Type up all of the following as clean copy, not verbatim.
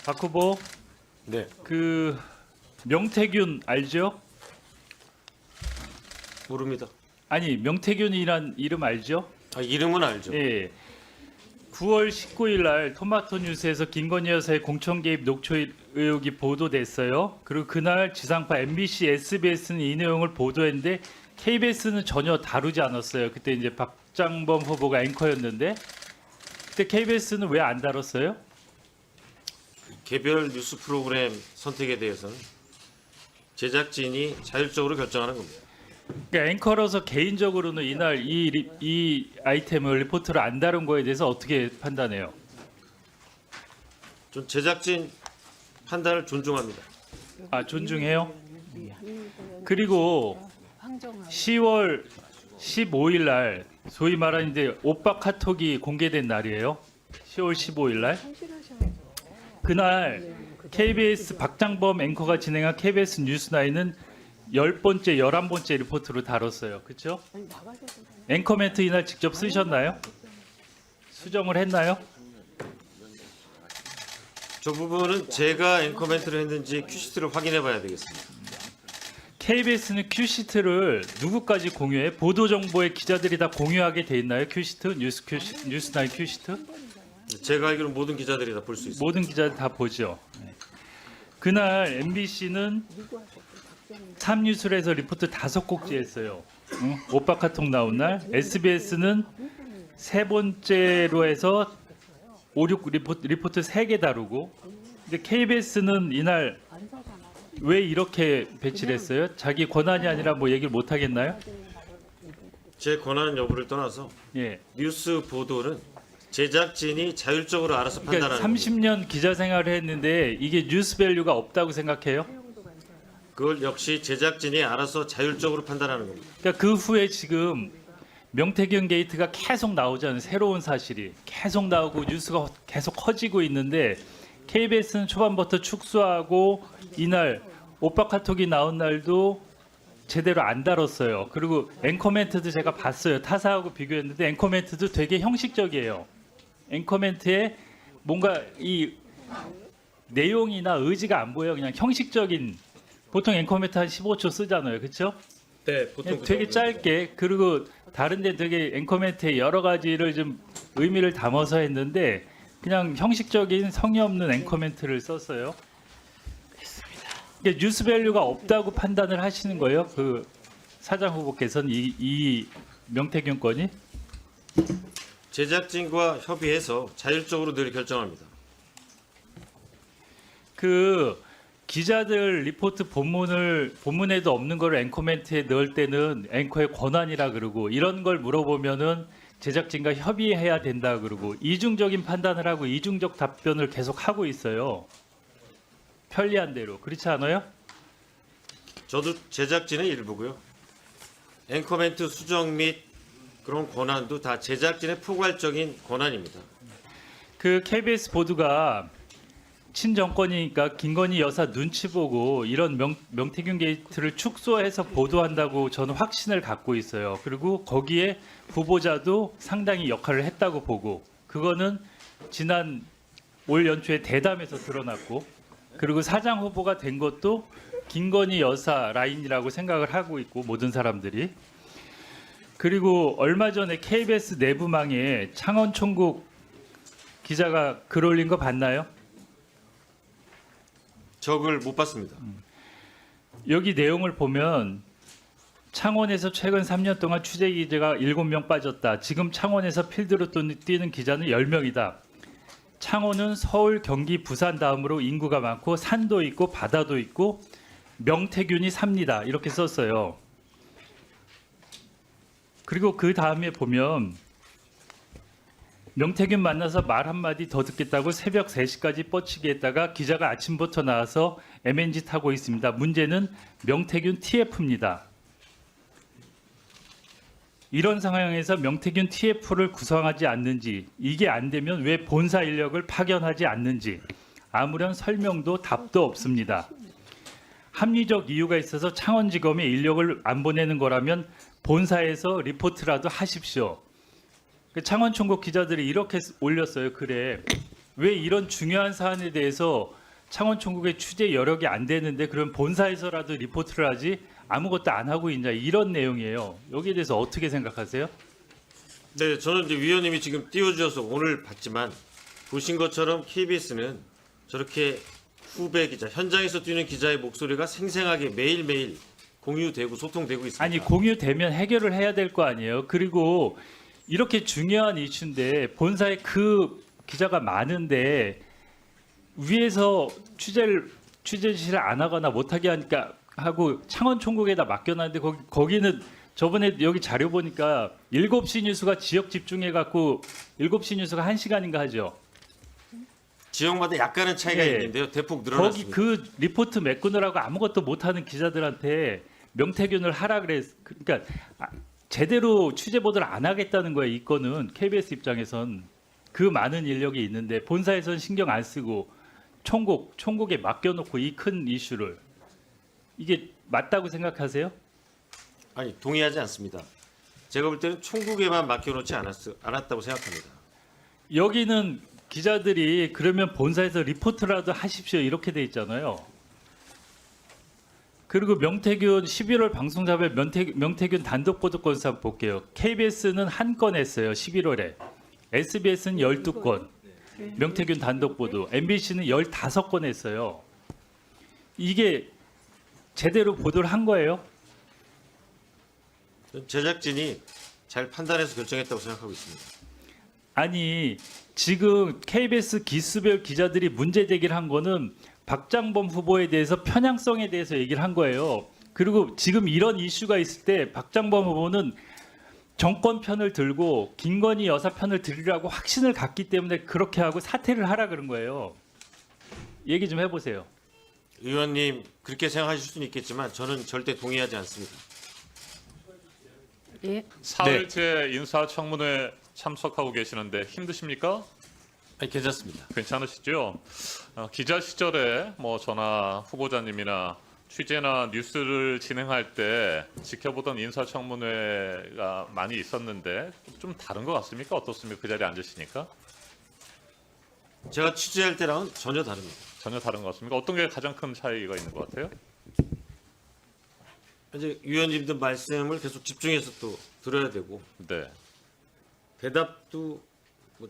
박 후보, 네, 그 명태균 알죠? 모릅니다. 아니 명태균이란 이름 알죠? 아, 이름은 알죠. 예. 9월 19일 날 토마토 뉴스에서 김건희 여사의 공천 개입 녹취 의혹이 보도됐어요. 그리고 그날 지상파 MBC, SBS는 이 내용을 보도했는데 KBS는 전혀 다루지 않았어요. 그때 이제 박장범 후보가 앵커였는데 그때 KBS는 왜 안 다뤘어요? 개별 뉴스 프로그램 선택에 대해서는 제작진이 자율적으로 결정하는 겁니다. 그러니까 앵커로서 개인적으로는 이날 이 아이템을 리포트를 안 다룬 거에 대해서 어떻게 판단해요? 전 제작진 판단을 존중합니다. 아 존중해요. 그리고 10월 15일 날 소위 말하는 이제 오빠 카톡이 공개된 날이에요. 10월 15일 날. 그날 KBS 박장범 앵커가 진행한 KBS 뉴스나인은 10번째, 11번째 리포트로 다뤘어요. 그렇죠? 앵커 멘트 이날 직접 쓰셨나요? 수정을 했나요? 저 부분은 제가 앵커 멘트를 했는지 큐시트를 확인해 봐야 되겠습니다. KBS는 큐시트를 누구까지 공유해? 보도 정보의 기자들이 다 공유하게 돼 있나요? 큐시트, 뉴스나인 큐시트? 제가 알기로 모든 기자들이 다 볼 수 있습니다. 모든 기자들 다 보죠. 그날 MBC는 탑뉴스에서 리포트 5곡지 했어요. 응? 오빠 카톡 나온 날. SBS는 세 번째로 해서 5, 6 리포트 3개 다루고. 근데 KBS는 이날 왜 이렇게 배치를 했어요? 자기 권한이 아니라 뭐 얘기를 못 하겠나요? 제 권한 여부를 떠나서 예. 뉴스 보도는 제작진이 자율적으로 알아서 그러니까 판단하는 겁니다. 30년 기자 생활을 했는데 이게 뉴스 밸류가 없다고 생각해요? 그걸 역시 제작진이 알아서 자율적으로 판단하는 겁니다. 그러니까 그 후에 지금 명태균 게이트가 계속 나오잖아요. 새로운 사실이 계속 나오고 뉴스가 계속 커지고 있는데 KBS는 초반부터 축소하고 이날 오빠 카톡이 나온 날도 제대로 안 다뤘어요. 그리고 앵커 멘트도 제가 봤어요. 타사하고 비교했는데 앵커 멘트도 되게 형식적이에요. 앵커 멘트에 뭔가 이 내용이나 의지가 안 보여요. 그냥 형식적인 보통 앵커 멘트 한 15초 쓰잖아요. 그렇죠? 네, 보통 되게 짧게 그리고 다른데 되게 앵커 멘트에 여러 가지를 좀 의미를 담아서 했는데 그냥 형식적인 성의 없는 앵커 멘트를 썼어요. 그러니까 뉴스 밸류가 없다고 판단을 하시는 거예요. 그 사장 후보께서는 이 명태균 건이 제작진과 협의해서 자율적으로 늘 결정합니다. 그 기자들 리포트 본문에도 없는 걸 앵커 멘트에 넣을 때는 앵커의 권한이라 그러고 이런 걸 물어보면은 제작진과 협의해야 된다 그러고 이중적인 판단을 하고 이중적 답변을 계속 하고 있어요. 편리한 대로 그렇지 않아요? 저도 제작진의 일부고요. 앵커 멘트 수정 및 그런 권한도 다 제작진의 포괄적인 권한입니다. 그 KBS 보도가 친정권이니까 김건희 여사 눈치 보고 이런 명태균 게이트를 축소해서 보도한다고 저는 확신을 갖고 있어요. 그리고 거기에 후보자도 상당히 역할을 했다고 보고 그거는 지난 올 연초에 대담에서 드러났고 그리고 사장 후보가 된 것도 김건희 여사 라인이라고 생각을 하고 있고 모든 사람들이 그리고 얼마 전에 KBS 내부망에 창원총국 기자가 글 올린 거 봤나요? 적을 못 봤습니다. 여기 내용을 보면 창원에서 최근 3년 동안 취재 기자가 7명 빠졌다. 지금 창원에서 필드로 뛰는 기자는 10명이다. 창원은 서울, 경기, 부산 다음으로 인구가 많고 산도 있고 바다도 있고 명태균이 삽니다. 이렇게 썼어요. 그리고 그 다음에 보면 명태균 만나서 말 한마디 더 듣겠다고 새벽 3시까지 뻗치게 했다가 기자가 아침부터 나와서 MNG 타고 있습니다. 문제는 명태균 TF입니다. 이런 상황에서 명태균 TF를 구성하지 않는지 이게 안 되면 왜 본사 인력을 파견하지 않는지 아무런 설명도 답도 없습니다. 합리적 이유가 있어서 창원지검에 인력을 안 보내는 거라면 본사에서 리포트라도 하십시오. 창원총국 기자들이 이렇게 올렸어요. 글에 왜 이런 중요한 사안에 대해서 창원 총국의 취재 여력이 안 되는데 그럼 본사에서라도 리포트를 하지 아무것도 안 하고 있냐 이런 내용이에요. 여기에 대해서 어떻게 생각하세요? 네, 저는 이제 위원님이 지금 띄워주셔서 오늘 봤지만 보신 것처럼 KBS는 저렇게 후배 기자, 현장에서 뛰는 기자의 목소리가 생생하게 매일매일 공유되고 소통되고 있습니다. 아니 공유되면 해결을 해야 될 거 아니에요. 그리고 이렇게 중요한 이슈인데 본사에 그 기자가 많은데 위에서 취재 지시를 안 하거나 못하게 하니까 하고 창원 총국에다 맡겨놨는데 거기는 저번에 여기 자료 보니까 7시 뉴스가 지역 집중해 갖고 7시 뉴스가 1시간인가 하죠. 지역마다 약간은 차이가 예. 있는데요. 대폭 거기 늘어났습니다. 그 리포트 메꾸느라고 아무것도 못하는 기자들한테 명태균을 하라 그랬. 그러니까 제대로 취재 보도를 안 하겠다는 거예요. 이 건은 KBS 입장에선 그 많은 인력이 있는데 본사에선 신경 안 쓰고 총국에 맡겨놓고 이 큰 이슈를 이게 맞다고 생각하세요? 아니, 동의하지 않습니다. 제가 볼 때는 총국에만 맡겨놓지 않았다고 생각합니다. 여기는 기자들이 그러면 본사에서 리포트라도 하십시오 이렇게 돼 있잖아요. 그리고 명태균 11월 방송 잡에 명태균 단독 보도 건수 볼게요. KBS는 한 건 했어요. 11월에. SBS는 12건. 명태균 단독 보도. MBC는 15건 했어요. 이게 제대로 보도를 한 거예요? 제작진이 잘 판단해서 결정했다고 생각하고 있습니다. 아니 지금 KBS 기수별 기자들이 문제 제기를 한 거는 박장범 후보에 대해서 편향성에 대해서 얘기를 한 거예요. 그리고 지금 이런 이슈가 있을 때 박장범 후보는 정권 편을 들고 김건희 여사 편을 들으라고 확신을 갖기 때문에 그렇게 하고 사퇴를 하라 그런 거예요. 얘기 좀 해보세요. 의원님 그렇게 생각하실 수는 있겠지만 저는 절대 동의하지 않습니다. 예. 사흘째 인사청문회 참석하고 계시는데 힘드십니까? 아니, 괜찮습니다. 괜찮으시죠? 기자 시절에 뭐 저나 후보자님이나 취재나 뉴스를 진행할 때 지켜보던 인사청문회가 많이 있었는데 좀 다른 것 같습니까? 어떻습니까? 그 자리에 앉으시니까 제가 취재할 때랑은 전혀 다릅니다. 전혀 다른 것 같습니까? 어떤 게 가장 큰 차이가 있는 것 같아요? 이제 위원님들 말씀을 계속 집중해서 또 들어야 되고 네, 대답도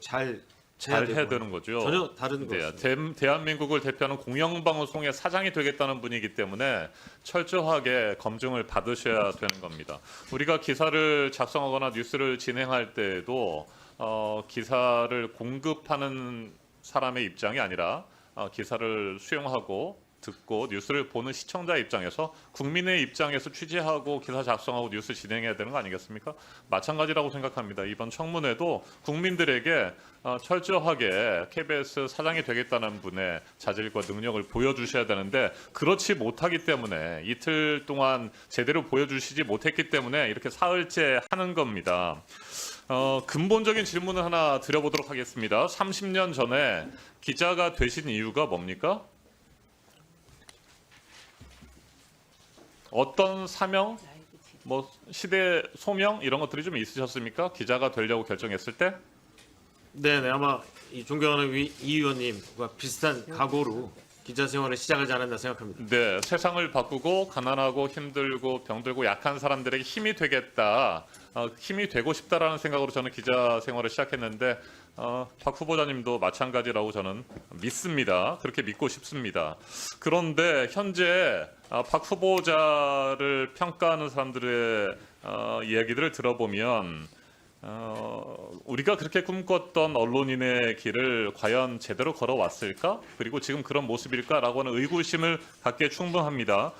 잘 잘 해야 되는 거죠. 전혀 다른 네, 거죠. 대한민국을 대표하는 공영방송의 사장이 되겠다는 분이기 때문에 철저하게 검증을 받으셔야 되는 겁니다. 우리가 기사를 작성하거나 뉴스를 진행할 때에도 기사를 공급하는 사람의 입장이 아니라 기사를 수용하고 듣고 뉴스를 보는 시청자 입장에서 국민의 입장에서 취재하고 기사 작성하고 뉴스 진행해야 되는 거 아니겠습니까? 마찬가지라고 생각합니다. 이번 청문회도 국민들에게 철저하게 KBS 사장이 되겠다는 분의 자질과 능력을 보여주셔야 되는데 그렇지 못하기 때문에 이틀 동안 제대로 보여주시지 못했기 때문에 이렇게 사흘째 하는 겁니다. 근본적인 질문을 하나 드려보도록 하겠습니다. 30년 전에 기자가 되신 이유가 뭡니까? 어떤 사명, 뭐 시대 소명 이런 것들이 좀 있으셨습니까? 기자가 되려고 결정했을 때? 네네, 아마 이 존경하는 이 의원님과 비슷한 각오로 기자 생활을 시작하지 않았나 생각합니다. 네, 세상을 바꾸고 가난하고 힘들고 병들고 약한 사람들에게 힘이 되겠다, 힘이 되고 싶다라는 생각으로 저는 기자 생활을 시작했는데 박 후보자님도 마찬가지라고 저는 믿습니다. 그렇게 믿고 싶습니다. 그런데 현재 박 후보자를 평가하는 사람들의 이야기들을 들어보면 우리가 그렇게 꿈꿨던 언론인의 길을 과연 제대로 걸어왔을까? 그리고 지금 그런 모습일까라고 하는 의구심을 갖기에 충분합니다.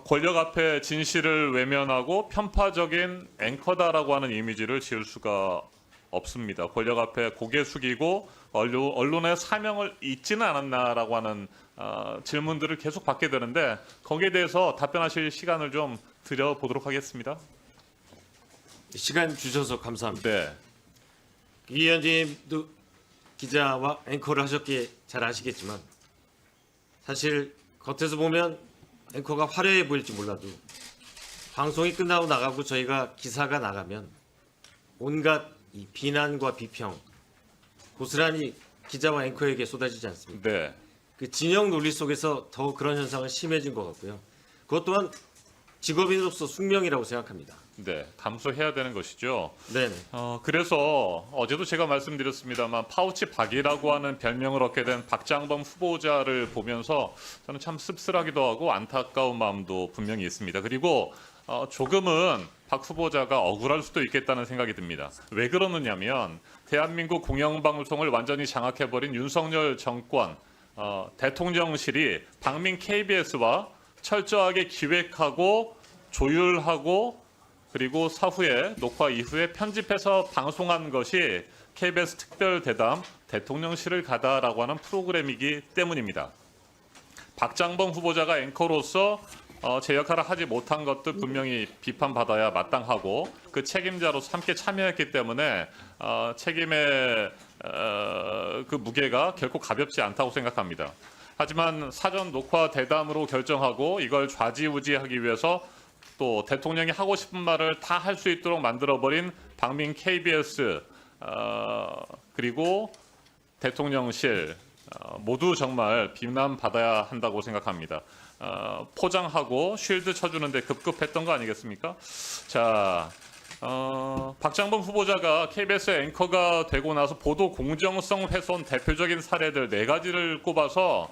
권력 앞에 진실을 외면하고 편파적인 앵커다라고 하는 이미지를 지을 수가 없습니다. 권력 앞에 고개 숙이고 언론의 사명을 잊지는 않았나라고 하는 질문들을 계속 받게 되는데 거기에 대해서 답변하실 시간을 좀 드려보도록 하겠습니다. 시간 주셔서 감사합니다. 네. 이 의원님도 기자와 앵커를 하셨기에 잘 아시겠지만 사실 겉에서 보면 앵커가 화려해 보일지 몰라도 방송이 끝나고 나가고 저희가 기사가 나가면 온갖 이 비난과 비평 고스란히 기자와 앵커에게 쏟아지지 않습니까? 네. 그 진영 논리 속에서 더 그런 현상은 심해진 것 같고요. 그것 또한 직업인으로서 숙명이라고 생각합니다. 네, 감수해야 되는 것이죠. 네. 그래서 어제도 제가 말씀드렸습니다만 파우치 박이라고 하는 별명을 얻게 된 박장범 후보자를 보면서 저는 참 씁쓸하기도 하고 안타까운 마음도 분명히 있습니다. 그리고 조금은 박 후보자가 억울할 수도 있겠다는 생각이 듭니다. 왜 그러느냐면 대한민국 공영방송을 완전히 장악해버린 윤석열 정권 대통령실이 박민 KBS와 철저하게 기획하고 조율하고 그리고 사후에 녹화 이후에 편집해서 방송한 것이 KBS 특별대담 대통령실을 가다라고 하는 프로그램이기 때문입니다. 박장범 후보자가 앵커로서 제 역할을 하지 못한 것도 분명히 비판받아야 마땅하고 그 책임자로서 함께 참여했기 때문에 책임의 그 무게가 결코 가볍지 않다고 생각합니다. 하지만 사전 녹화 대담으로 결정하고 이걸 좌지우지하기 위해서 또 대통령이 하고 싶은 말을 다 할 수 있도록 만들어버린 박민 KBS 그리고 대통령실 모두 정말 비난받아야 한다고 생각합니다. 포장하고 쉴드 쳐주는데 급급했던 거 아니겠습니까? 자, 박장범 후보자가 KBS 앵커가 되고 나서 보도 공정성 훼손 대표적인 사례들 4가지를 꼽아서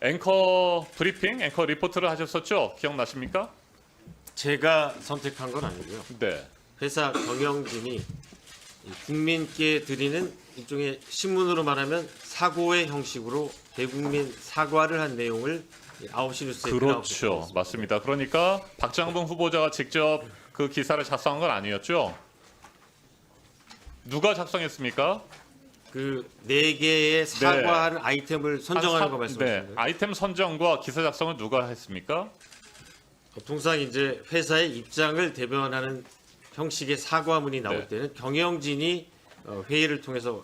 앵커 브리핑, 앵커 리포트를 하셨었죠? 기억나십니까? 제가 선택한 건 아니고요. 네. 회사 경영진이 국민께 드리는 일종의 신문으로 말하면 사고의 형식으로 대국민 사과를 한 내용을 9시 뉴스에 그렇죠. 맞습니다. 그러니까 박장범 후보자가 직접 그 기사를 작성한 건 아니었죠? 누가 작성했습니까? 그 4개의 사과하는 아이템을 선정하는 거 말씀하시는 거예요? 아이템 선정과 기사 작성은 누가 했습니까? 통상 이제 회사의 입장을 대변하는 형식의 사과문이 나올 네. 때는 경영진이 회의를 통해서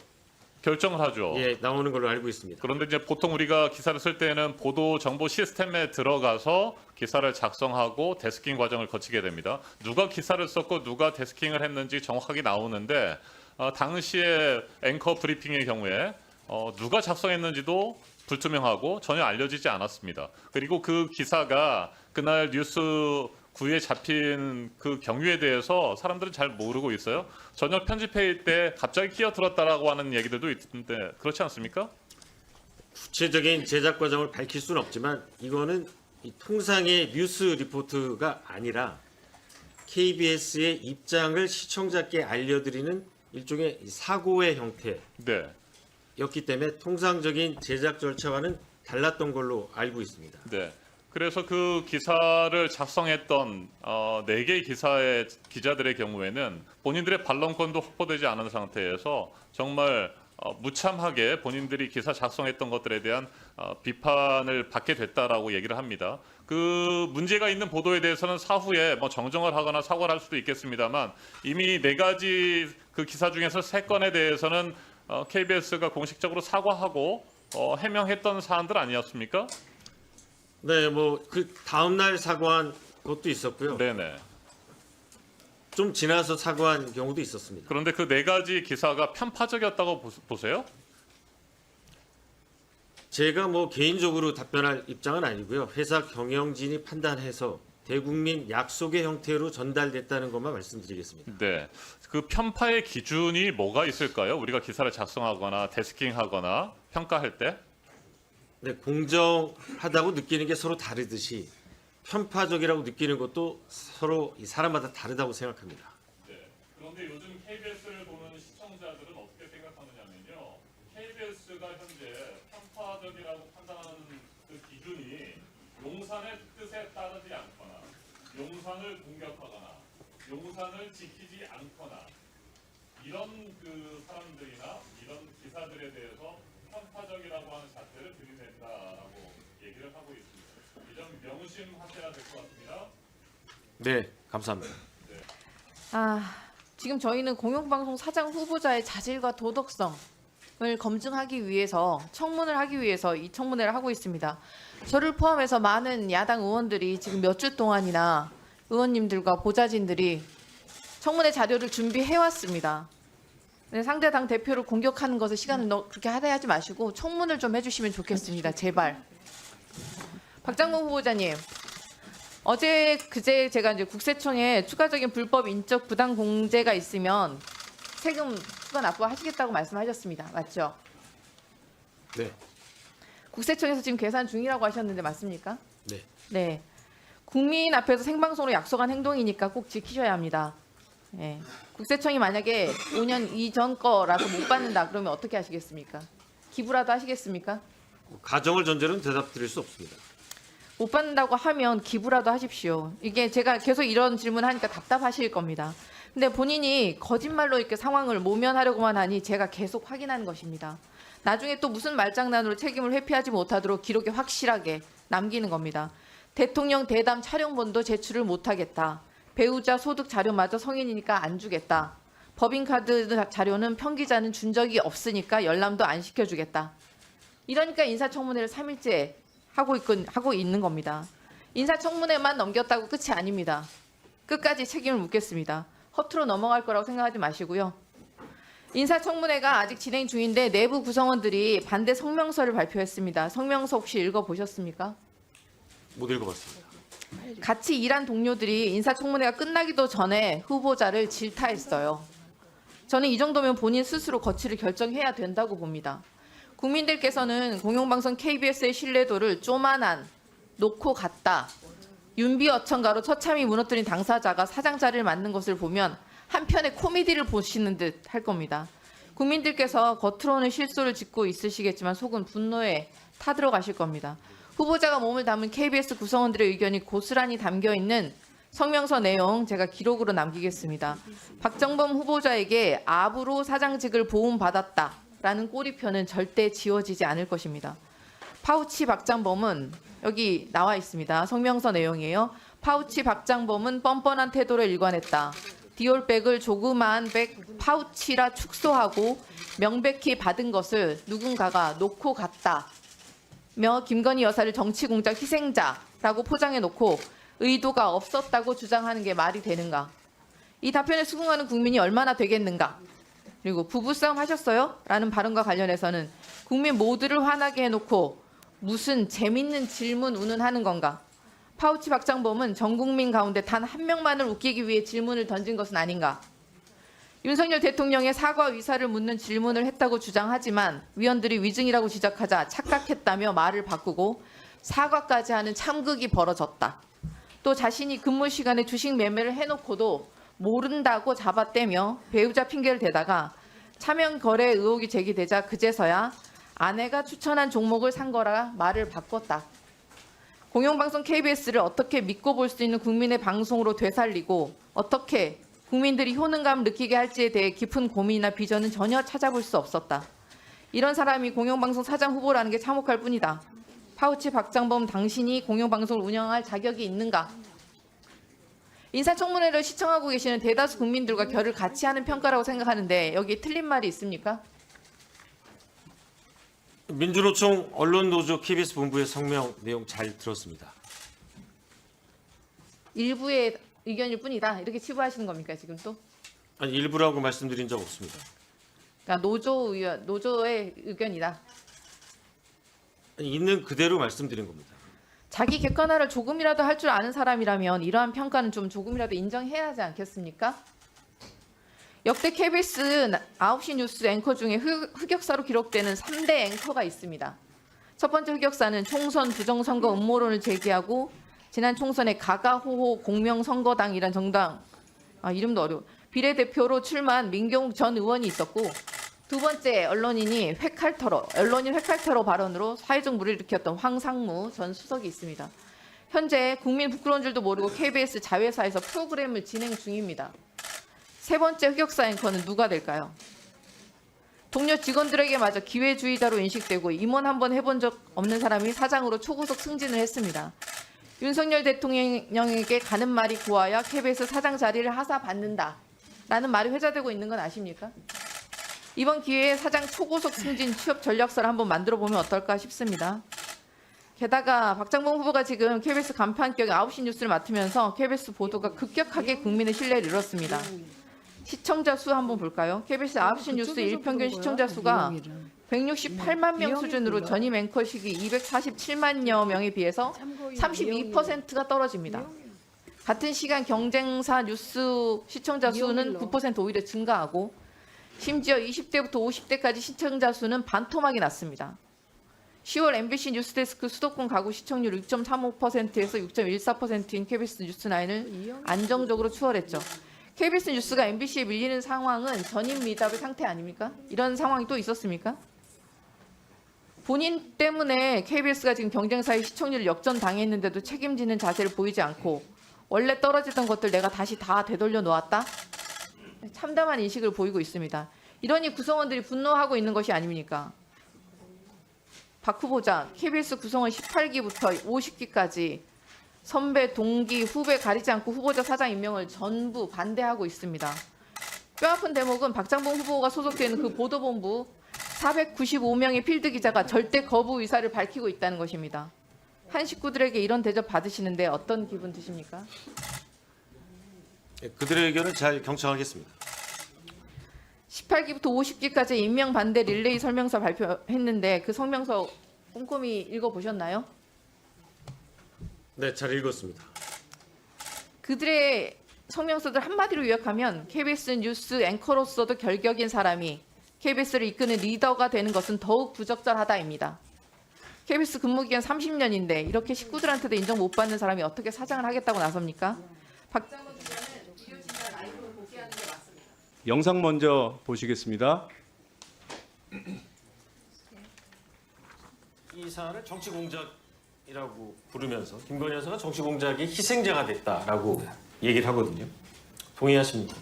결정을 하죠. 나오는 걸로 알고 있습니다. 그런데 이제 보통 우리가 기사를 쓸 때는 보도 정보 시스템에 들어가서 기사를 작성하고 데스킹 과정을 거치게 됩니다. 누가 기사를 썼고 누가 데스킹을 했는지 정확하게 나오는데 당시에 앵커 브리핑의 경우에 누가 작성했는지도 불투명하고 전혀 알려지지 않았습니다. 그리고 그 기사가 그날 뉴스 구에 잡힌 그 경위에 대해서 사람들은 잘 모르고 있어요. 저녁 편집회의 때 갑자기 끼어들었다라고 하는 얘기들도 있는데 그렇지 않습니까? 구체적인 제작 과정을 밝힐 수는 없지만 이거는 이 통상의 뉴스 리포트가 아니라 KBS의 입장을 시청자께 알려드리는 일종의 사고의 형태였기 네. 때문에 통상적인 제작 절차와는 달랐던 걸로 알고 있습니다. 네. 그래서 그 기사를 작성했던 4개의 기사의 기자들의 경우에는 본인들의 반론권도 확보되지 않은 상태에서 정말 무참하게 본인들이 기사 작성했던 것들에 대한 비판을 받게 됐다라고 얘기를 합니다. 그 문제가 있는 보도에 대해서는 사후에 뭐 정정을 하거나 사과를 할 수도 있겠습니다만 이미 4가지 그 기사 중에서 3건에 대해서는 KBS가 공식적으로 사과하고 해명했던 사안들 아니었습니까? 네, 뭐 그 다음 날 사과한 것도 있었고요. 네네. 좀 지나서 사과한 경우도 있었습니다. 그런데 그 4가지 기사가 편파적이었다고 보세요? 제가 뭐 개인적으로 답변할 입장은 아니고요. 회사 경영진이 판단해서 대국민 약속의 형태로 전달됐다는 것만 말씀드리겠습니다. 네. 그 편파의 기준이 뭐가 있을까요? 우리가 기사를 작성하거나 데스킹하거나 평가할 때? 네, 공정하다고 느끼는 게 서로 다르듯이 편파적이라고 느끼는 것도 서로 이 사람마다 다르다고 생각합니다. 네. 그런데 요즘 KBS를 보는 시청자들은 어떻게 생각하느냐면요. KBS가 현재 편파적이라고 판단하는 그 기준이 용산의 뜻에 따르지 않거나 용산을 공격하거나 용산을 지키지 않거나 이런 그 사람들이나 이런 기사들에 대해서 편파적이라고 하는 잣대를 들이댄다라고 얘기를 하고 있습니다. 이 점 명심하셔야 될 것 같습니다. 네, 감사합니다. 지금 저희는 공영방송 사장 후보자의 자질과 도덕성을 검증하기 위해서 청문을 하기 위해서 이 청문회를 하고 있습니다. 저를 포함해서 많은 야당 의원들이 지금 몇 주 동안이나 의원님들과 보좌진들이 청문회 자료를 준비해 왔습니다. 네, 상대 당 대표를 공격하는 것을 시간을 그렇게 하지 마시고 청문을 좀 해주시면 좋겠습니다. 제발. 박장범 후보자님, 어제 그제 제가 이제 국세청에 추가적인 불법 인적 부당 공제가 있으면 세금 추가 납부하시겠다고 말씀하셨습니다. 맞죠? 네. 국세청에서 지금 계산 중이라고 하셨는데 맞습니까? 네. 네. 국민 앞에서 생방송으로 약속한 행동이니까 꼭 지키셔야 합니다. 네. 국세청이 만약에 5년 이전 거라서 못 받는다 그러면 어떻게 하시겠습니까? 기부라도 하시겠습니까? 가정을 전제로는 대답 드릴 수 없습니다. 못 받는다고 하면 기부라도 하십시오. 이게 제가 계속 이런 질문하니까 답답하실 겁니다. 근데 본인이 거짓말로 이렇게 상황을 모면하려고만 하니 제가 계속 확인하는 것입니다. 나중에 또 무슨 말장난으로 책임을 회피하지 못하도록 기록에 확실하게 남기는 겁니다. 대통령 대담 촬영본도 제출을 못하겠다. 배우자 소득 자료마저 성인이니까 안 주겠다. 법인카드 자료는 평기자는 준 적이 없으니까 열람도 안 시켜주겠다. 이러니까 인사청문회를 3일째 하고 있는 겁니다. 인사청문회만 넘겼다고 끝이 아닙니다. 끝까지 책임을 묻겠습니다. 허투루 넘어갈 거라고 생각하지 마시고요. 인사청문회가 아직 진행 중인데 내부 구성원들이 반대 성명서를 발표했습니다. 성명서 혹시 읽어보셨습니까? 못 읽어봤습니다. 같이 일한 동료들이 인사청문회가 끝나기도 전에 후보자를 질타했어요. 저는 이 정도면 본인 스스로 거취를 결정해야 된다고 봅니다. 국민들께서는 공영방송 KBS의 신뢰도를 쪼만한 놓고 갔다. 윤비 어천가로 처참히 무너뜨린 당사자가 사장 자리를 맡는 것을 보면 한편의 코미디를 보시는 듯 할 겁니다. 국민들께서 겉으로는 실소를 짓고 있으시겠지만 속은 분노에 타들어가실 겁니다. 후보자가 몸을 담은 KBS 구성원들의 의견이 고스란히 담겨있는 성명서 내용 제가 기록으로 남기겠습니다. 박정범 후보자에게 압으로 사장직을 보훈받았다라는 꼬리표는 절대 지워지지 않을 것입니다. 파우치 박장범은 여기 나와 있습니다. 성명서 내용이에요. 파우치 박장범은 뻔뻔한 태도로 일관했다. 디올백을 조그마한 백 파우치라 축소하고 명백히 받은 것을 누군가가 놓고 갔다. 며 김건희 여사를 정치공작 희생자라고 포장해놓고 의도가 없었다고 주장하는 게 말이 되는가? 이 답변에 수긍하는 국민이 얼마나 되겠는가? 그리고 부부싸움 하셨어요? 라는 발언과 관련해서는 국민 모두를 화나게 해놓고 무슨 재밌는 질문 운운하는 건가? 파우치 박장범은 전 국민 가운데 단 한 명만을 웃기기 위해 질문을 던진 것은 아닌가? 윤석열 대통령의 사과 위사를 묻는 질문을 했다고 주장하지만 위원들이 위증이라고 지적하자 착각했다며 말을 바꾸고 사과까지 하는 참극이 벌어졌다. 또 자신이 근무 시간에 주식 매매를 해놓고도 모른다고 잡아떼며 배우자 핑계를 대다가 차명 거래 의혹이 제기되자 그제서야 아내가 추천한 종목을 산 거라 말을 바꿨다. 공영방송 KBS를 어떻게 믿고 볼 수 있는 국민의 방송으로 되살리고 어떻게 국민들이 효능감을 느끼게 할지에 대해 깊은 고민이나 비전은 전혀 찾아볼 수 없었다. 이런 사람이 공영방송 사장 후보라는 게 참혹할 뿐이다. 파우치 박장범 당신이 공영방송을 운영할 자격이 있는가? 인사청문회를 시청하고 계시는 대다수 국민들과 결을 같이 하는 평가라고 생각하는데 여기 틀린 말이 있습니까? 민주노총 언론노조 KBS 본부의 성명 내용 잘 들었습니다. 일부의 의견일 뿐이다. 이렇게 치부하시는 겁니까 지금 또? 아니 일부라고 말씀드린 적 없습니다. 그러니까 노조의 의견이다. 아니, 있는 그대로 말씀드린 겁니다. 자기 객관화를 조금이라도 할 줄 아는 사람이라면 이러한 평가는 좀 조금이라도 인정해야 하지 않겠습니까? 역대 KBS 9시 뉴스 앵커 중에 흑역사로 기록되는 3대 앵커가 있습니다. 첫 번째 흑역사는 총선 부정선거 음모론을 제기하고 지난 총선에 가가호호 공명선거당이란 정당, 이름도 어려워, 비례대표로 출마한 민경욱 전 의원이 있었고 두 번째 언론인 회칼터러 발언으로 사회적 물을 일으켰던 황상무 전 수석이 있습니다. 현재 국민 부끄러운 줄도 모르고 KBS 자회사에서 프로그램을 진행 중입니다. 세 번째 흑역사 앵커는 누가 될까요? 동료 직원들에게 마저 기회주의자로 인식되고 임원 한번 해본 적 없는 사람이 사장으로 초고속 승진을 했습니다. 윤석열 대통령에게 가는 말이 고와야 KBS 사장 자리를 하사받는다 라는 말이 회자되고 있는 건 아십니까? 이번 기회에 사장 초고속 승진 취업 전략서를 한번 만들어 보면 어떨까 싶습니다. 게다가 박장범 후보가 지금 KBS 간판격 9시 뉴스를 맡으면서 KBS 보도가 급격하게 국민의 신뢰를 잃었습니다. 시청자 수 한번 볼까요? KBS 9시 뉴스 일평균 시청자 수가 168만 명 수준으로 전임 앵커 시기 247만여 명에 비해서 32%가 떨어집니다. 같은 시간 경쟁사 뉴스 시청자 수는 9% 오히려 증가하고 심지어 20대부터 50대까지 시청자 수는 반토막이 났습니다. 10월 MBC 뉴스데스크 수도권 가구 시청률 6.35%에서 6.14%인 KBS 뉴스9을 안정적으로 추월했죠. KBS 뉴스가 MBC에 밀리는 상황은 전임 미답의 상태 아닙니까? 이런 상황이 또 있었습니까? 본인 때문에 KBS가 지금 경쟁사의 시청률을 역전당했는데도 책임지는 자세를 보이지 않고 원래 떨어지던 것들 내가 다시 다 되돌려 놓았다? 참담한 인식을 보이고 있습니다. 이러니 구성원들이 분노하고 있는 것이 아닙니까? 박 후보자, KBS 구성원 18기부터 50기까지 선배, 동기, 후배 가리지 않고 후보자 사장 임명을 전부 반대하고 있습니다. 뼈아픈 대목은 박장봉 후보가 소속되어 있는 그 보도본부 495명의 필드 기자가 절대 거부 의사를 밝히고 있다는 것입니다. 한 식구들에게 이런 대접 받으시는데 어떤 기분 드십니까? 그들의 의견을 잘 경청하겠습니다. 18기부터 50기까지 임명 반대 릴레이 설명서 발표했는데 그 성명서 꼼꼼히 읽어보셨나요? 네, 잘 읽었습니다. 그들의 성명서들 한마디로 요약하면 KBS 뉴스 앵커로서도 결격인 사람이 KBS를 이끄는 리더가 되는 것은 더욱 부적절하다입니다. KBS 근무기간 30년인데 이렇게 식구들한테도 인정 못 받는 사람이 어떻게 사장을 하겠다고 나섭니까? 박장원 기자는 무료 진단 라이브로 복귀하는 게 맞습니다. 영상 먼저 보시겠습니다. 이 사안을 정치 공작이라고 부르면서 김건희 여사가 정치 공작의 희생자가 됐다라고 얘기를 하거든요. 동의하십니까?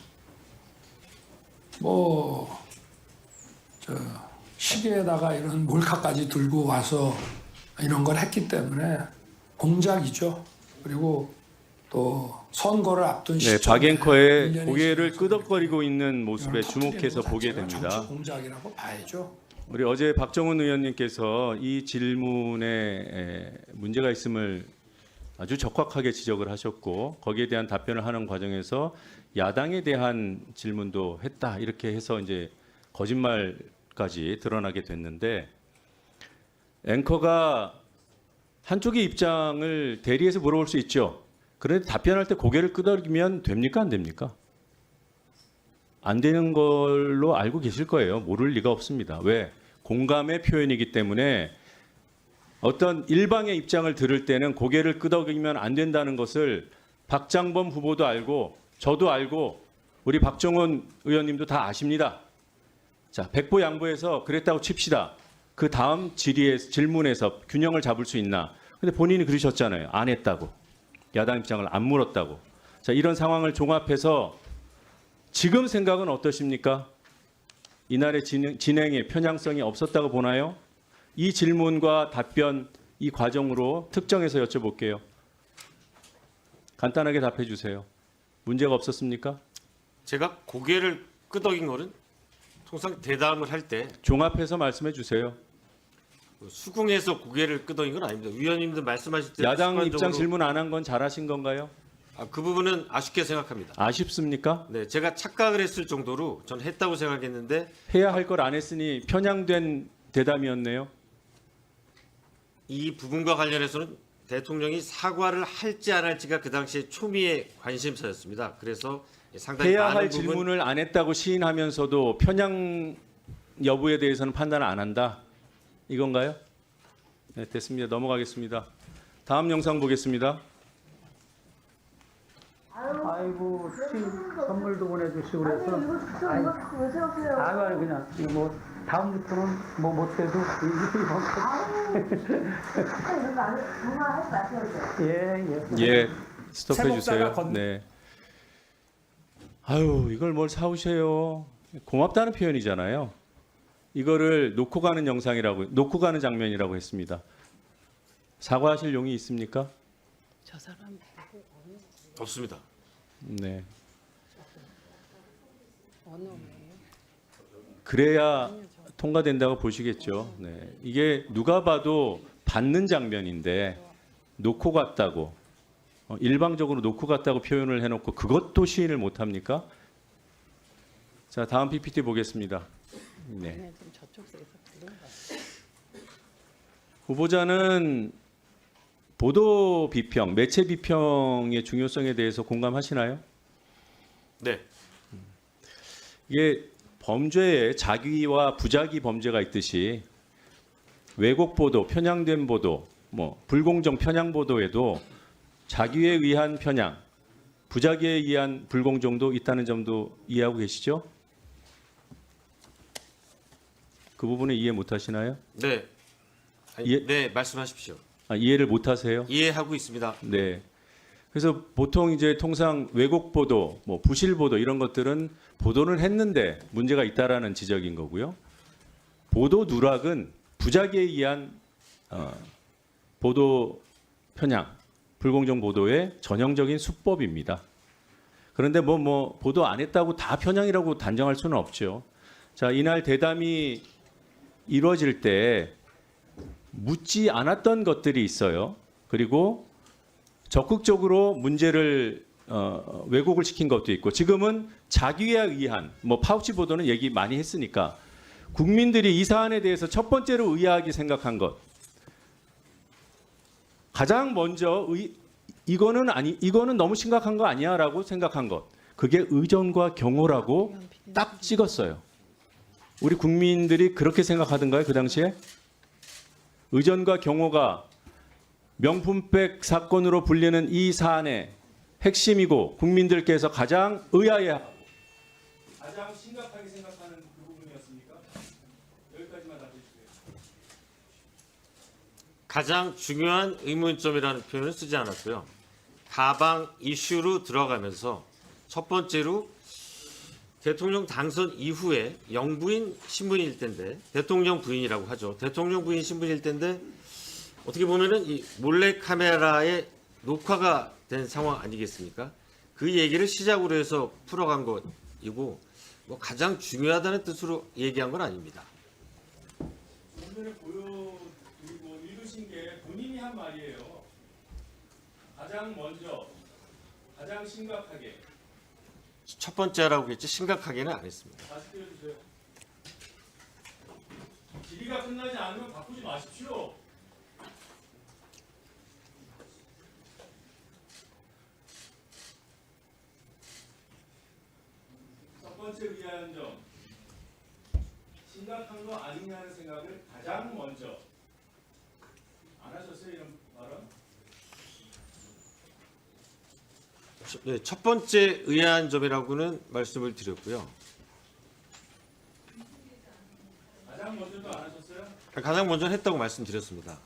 시계에다가 이런 몰카까지 들고 와서 이런 걸 했기 때문에 공작이죠. 그리고 또 선거를 앞둔 네, 시점에 박 앵커의 일련의 고개를 시간에서 끄덕거리고 있는 모습에 이런 주목해서 터뜨리는 것 보게 자체가 됩니다. 정치 공작이라고 봐야죠. 우리 어제 박정훈 의원님께서 이 질문에 문제가 있음을 아주 적확하게 지적을 하셨고 거기에 대한 답변을 하는 과정에서 야당에 대한 질문도 했다 이렇게 해서 이제 거짓말까지 드러나게 됐는데 앵커가 한쪽의 입장을 대리해서 물어볼 수 있죠. 그런데 답변할 때 고개를 끄덕이면 됩니까 안 됩니까? 안 되는 걸로 알고 계실 거예요. 모를 리가 없습니다. 왜? 공감의 표현이기 때문에 어떤 일방의 입장을 들을 때는 고개를 끄덕이면 안 된다는 것을 박장범 후보도 알고 저도 알고 우리 박정훈 의원님도 다 아십니다. 자, 백보양보해서 그랬다고 칩시다. 그 다음 질문에서 균형을 잡을 수 있나? 근데 본인이 그러셨잖아요. 안 했다고. 야당 입장을 안 물었다고. 자, 이런 상황을 종합해서 지금 생각은 어떠십니까? 이날의 진행에 편향성이 없었다고 보나요? 이 질문과 답변 이 과정으로 특정해서 여쭤볼게요. 간단하게 답해 주세요. 문제가 없었습니까? 제가 고개를 끄덕인 거는 통상 대담을 할 때 종합해서 말씀해 주세요. 수긍해서 고개를 끄덕인 건 아닙니다. 위원님들 말씀하실 때 야당 습관적으로- 입장 질문 안 한 건 잘하신 건가요? 그 부분은 아쉽게 생각합니다. 아쉽습니까? 네, 제가 착각을 했을 정도로 전 했다고 생각했는데 해야 할 걸 안 했으니 편향된 대담이었네요. 이 부분과 관련해서는 대통령이 사과를 할지 안 할지가 그 당시에 초미의 관심사였습니다. 그래서 상당히 해야 많은 할 부분 질문을 안 했다고 시인하면서도 편향 여부에 대해서는 판단을 안 한다. 이건가요? 네, 됐습니다. 넘어가겠습니다. 다음 영상 보겠습니다. 아이고 선물도 보내주시고 그래서 아이 아유 그냥 이거 뭐 다음부터는 뭐 못해도 예예 예, 스톱해 주세요. 새롭다가 건- 네. 아유, 이걸 뭘 사오세요? 고맙다는 표현이잖아요. 이거를 놓고 가는 영상이라고, 놓고 가는 장면이라고 했습니다. 사과하실 용이 있습니까? 없습니다. 네. 그래야 통과된다고 보시겠죠. 네. 이게 누가 봐도 받는 장면인데 놓고 갔다고 일방적으로 놓고 갔다고 표현을 해놓고 그것도 시인을 못합니까? 자, 다음 PPT 보겠습니다. 네. 후보자는 보도 비평, 매체 비평의 중요성에 대해서 공감하시나요? 네. 이게 범죄에 자기와 부작위 범죄가 있듯이 왜곡 보도, 편향된 보도, 불공정 편향 보도에도 자기에 의한 편향, 부작위에 의한 불공정도 있다는 점도 이해하고 계시죠? 그 부분을 이해 못 하시나요? 네. 아니, 예- 네, 말씀하십시오. 이해를 못 하세요? 이해하고 있습니다. 네. 그래서 보통 이제 통상 왜곡 보도, 부실 보도 이런 것들은 보도는 했는데 문제가 있다라는 지적인 거고요. 보도 누락은 부작위에 의한 보도 편향, 불공정 보도의 전형적인 수법입니다. 그런데 보도 안 했다고 다 편향이라고 단정할 수는 없죠. 자, 이날 대담이 이루어질 때 묻지 않았던 것들이 있어요. 그리고 적극적으로 문제를 왜곡을 시킨 것도 있고 지금은 자기에 의한 파우치 보도는 얘기 많이 했으니까 국민들이 이 사안에 대해서 첫 번째로 의아하게 생각한 것 가장 먼저 이거는 너무 심각한 거 아니야라고 생각한 것 그게 의전과 경호라고 딱 찍었어요. 우리 국민들이 그렇게 생각하던가요? 그 당시에 의전과 경호가 명품백 사건으로 불리는 이 사안의 핵심이고 국민들께서 가장 의아해하고 가장 심각하게 생각하는 그 부분이었습니까? 여기까지만 답해주세요. 가장 중요한 의문점이라는 표현을 쓰지 않았고요. 다방 이슈로 들어가면서 첫 번째로 대통령 당선 이후에 영부인 신분일 텐데 대통령 부인이라고 하죠. 대통령 부인 신분일 텐데 어떻게 보면은 이 몰래 카메라에 녹화가 된 상황 아니겠습니까? 그 얘기를 시작으로 해서 풀어간 것이고 가장 중요하다는 뜻으로 얘기한 건 아닙니다. 오늘 읽으신 게 본인이 한 말이에요. 가장 먼저, 가장 심각하게. 첫 번째라고 했지 심각하게는 안 했습니다. 다시 띄워주세요. 질의가 끝나지 않으면 바꾸지 마십시오. 첫 번째 의아한 점, 심각한 거 아니냐는 생각을 가장 먼저 안 하셨어요, 이런 말은? 네, 첫 번째 의아한 점이라고는 말씀을 드렸고요. 가장 먼저도 안 하셨어요? 가장 먼저 했다고 말씀드렸습니다.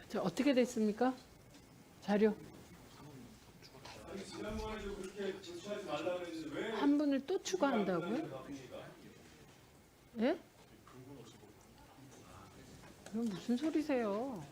자, 어떻게 됐습니까? 자료 아니, 지난번에도 그렇게 조치하지 말라 그랬는데 왜 한 분을 또 추가한다고요? 예? 그럼 무슨 소리세요?